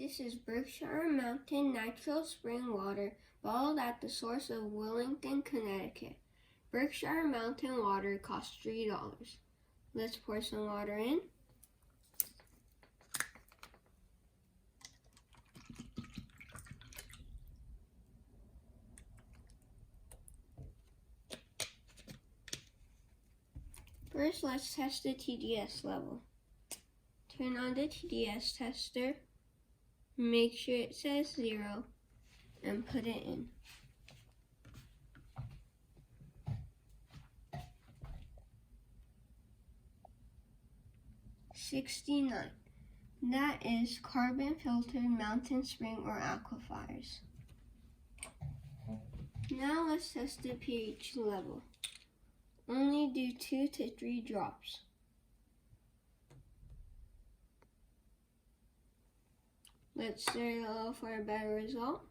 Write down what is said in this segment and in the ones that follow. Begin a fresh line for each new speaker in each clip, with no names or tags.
This is Berkshire Mountain natural spring water bottled at the source of Willington, Connecticut. Berkshire Mountain water costs $3. Let's pour some water in. First, let's test the TDS level. Turn on the TDS tester, make sure it says 0, and put it in. $69. That is carbon filtered mountain spring or aquifers. Now let's test the pH level. Only do 2 to 3 drops. Let's stir it a little for a better result.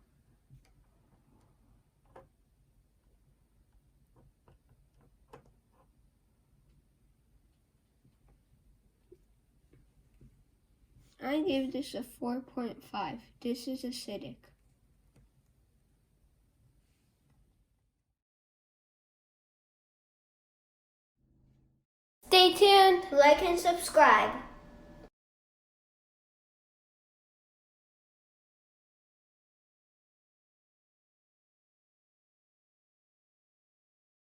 I give this a 4.5. This is acidic.
Stay tuned, like and subscribe.